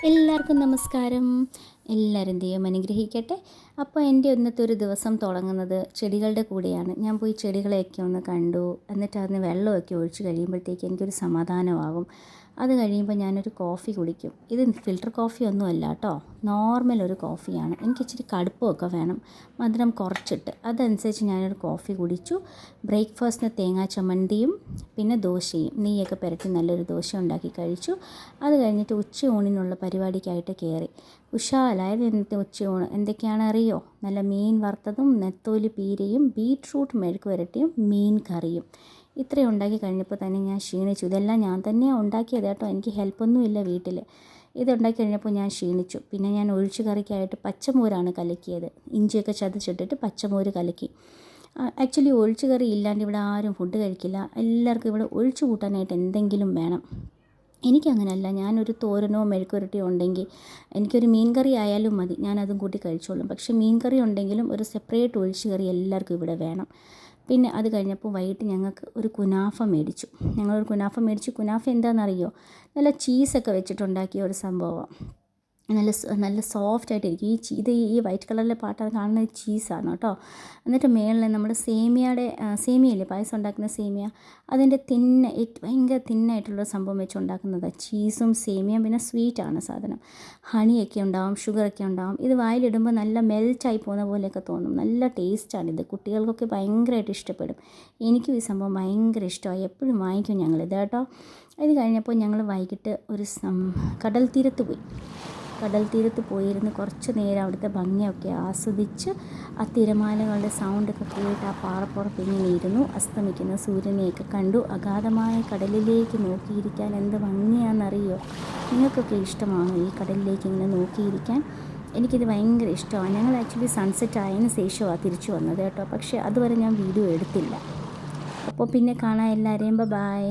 എല്ലാവർക്കും നമസ്കാരം. എല്ലാവരും ദൈവം അനുഗ്രഹിക്കട്ടെ. അപ്പോൾ എൻ്റെ ഇന്നത്തെ ഒരു ദിവസം തുടങ്ങുന്നത് ചെടികളുടെ കൂടെയാണ്. ഞാൻ പോയി ചെടികളെയൊക്കെ ഒന്ന് കണ്ടു. എന്നിട്ട് അതിന് വെള്ളമൊക്കെ ഒഴിച്ച് കഴിയുമ്പോഴത്തേക്ക് എനിക്കൊരു സമാധാനമാകും. അത് കഴിയുമ്പോൾ ഞാനൊരു കോഫി കുടിക്കും. ഇത് ഫിൽറ്റർ കോഫി ഒന്നും അല്ല കേട്ടോ, നോർമൽ ഒരു കോഫിയാണ്. എനിക്ക് ഇച്ചിരി കടുപ്പമൊക്കെ വേണം, മധുരം കുറച്ചിട്ട്. അതനുസരിച്ച് ഞാനൊരു കോഫി കുടിച്ചു. ബ്രേക്ക്ഫാസ്റ്റിന് തേങ്ങാ ചമ്മന്തിയും പിന്നെ ദോശയും നെയ്യൊക്കെ പുരട്ടി നല്ലൊരു ദോശ ഉണ്ടാക്കി കഴിച്ചു. അത് കഴിഞ്ഞിട്ട് ഉച്ചയൂണിനുള്ള പരിപാടിക്കായിട്ട് കയറി. ഉഷാലായത് ഇന്നത്തെ ഉച്ചയൂണ് എന്തൊക്കെയാണ് അറിയോ? നല്ല മീൻ വറുത്തതും നെത്തോലി പീരയും ബീട്രൂട്ട് മെഴുക്ക് പുരട്ടിയും മീൻ കറിയും. ഇത്രയും ഉണ്ടാക്കി കഴിഞ്ഞപ്പോൾ തന്നെ ഞാൻ ക്ഷീണിച്ചു. ഇതെല്ലാം ഞാൻ തന്നെയാണ് ഉണ്ടാക്കിയത് കേട്ടോ, എനിക്ക് ഹെൽപ്പൊന്നുമില്ല വീട്ടിൽ. ഇതുണ്ടാക്കി കഴിഞ്ഞപ്പോൾ ഞാൻ ക്ഷീണിച്ചു. പിന്നെ ഞാൻ ഒഴിച്ചു കറിക്കായിട്ട് പച്ചമോരാണ് കലക്കിയത്. ഇഞ്ചിയൊക്കെ ചതച്ചിട്ടിട്ട് പച്ചമോര് കലക്കി. ആക്ച്വലി ഒഴിച്ചു കറി ഇല്ലാണ്ട് ഇവിടെ ആരും ഫുഡ് കഴിക്കില്ല. എല്ലാവർക്കും ഇവിടെ ഒഴിച്ചു കൂട്ടാനായിട്ട് എന്തെങ്കിലും വേണം. എനിക്കങ്ങനെയല്ല, ഞാനൊരു തോരനോ മെഴുക്കുരട്ടിയോ ഉണ്ടെങ്കിൽ എനിക്കൊരു മീൻ കറി ആയാലും മതി, ഞാനതും കൂട്ടി കഴിച്ചോളും. പക്ഷേ മീൻ കറി ഉണ്ടെങ്കിലും ഒരു സെപ്പറേറ്റ് ഒഴിച്ച് കറി എല്ലാവർക്കും ഇവിടെ വേണം. പിന്നെ അത് കഴിഞ്ഞപ്പോൾ വൈകിട്ട് ഞങ്ങൾക്ക് ഒരു കുനാഫ മേടിച്ചു. ഞങ്ങളൊരു കുനാഫ മേടിച്ചു. കുനാഫ എന്താണെന്നറിയോ? നല്ല ചീസൊക്കെ വെച്ചിട്ടുണ്ടാക്കിയ ഒരു സംഭവമാണ്. നല്ല സോഫ്റ്റായിട്ടിരിക്കും. ഈ വൈറ്റ് കളറിലെ പാട്ട് അത് കാണുന്നത് ചീസാണ് കേട്ടോ. എന്നിട്ട് മേളിൽ നമ്മുടെ സേമിയയില്ലേ, പായസം ഉണ്ടാക്കുന്ന സേമിയ, അതിൻ്റെ ഭയങ്കര തിന്നായിട്ടുള്ള സംഭവം വെച്ച് ഉണ്ടാക്കുന്നതാണ്. ചീസും സേമിയയും പിന്നെ സ്വീറ്റാണ് സാധനം. ഹണിയൊക്കെ ഉണ്ടാവും, ഷുഗറൊക്കെ ഉണ്ടാവും. ഇത് വായിലിടുമ്പോൾ നല്ല മെൽറ്റായി പോകുന്ന പോലെയൊക്കെ തോന്നും. നല്ല ടേസ്റ്റാണിത്. കുട്ടികൾക്കൊക്കെ ഭയങ്കരമായിട്ട് ഇഷ്ടപ്പെടും. എനിക്കും ഈ സംഭവം ഭയങ്കര ഇഷ്ടമായി. എപ്പോഴും വാങ്ങിക്കും ഞങ്ങളിത് കേട്ടോ. ഇത് കഴിഞ്ഞപ്പോൾ ഞങ്ങൾ വൈകിട്ട് ഒരു കടൽ തീരത്ത് പോയിരുന്ന് കുറച്ച് നേരം അവിടുത്തെ ഭംഗിയൊക്കെ ആസ്വദിച്ച് ആ തിരമാലകളുടെ സൗണ്ടൊക്കെ കേട്ട് ആ പാറപ്പുറത്ത് ഇങ്ങനെ ഇരുന്നു. അസ്തമിക്കുന്ന സൂര്യനെയൊക്കെ കണ്ടു. അഗാധമായ കടലിലേക്ക് നോക്കിയിരിക്കാൻ എന്ത് ഭംഗിയാണെന്നറിയോ? നിങ്ങൾക്കൊക്കെ ഇഷ്ടമാണോ ഈ കടലിലേക്ക് ഇങ്ങനെ നോക്കിയിരിക്കാൻ? എനിക്കിത് ഭയങ്കര ഇഷ്ടമാണ്. ഞങ്ങൾ ആക്ച്വലി സൺസെറ്റ് ആയതിനു ശേഷമാണ് തിരിച്ചു വന്നത് കേട്ടോ. പക്ഷേ അതുവരെ ഞാൻ വീഡിയോ എടുത്തില്ല. അപ്പോൾ പിന്നെ കാണാം എല്ലാവരെയും. ബൈ.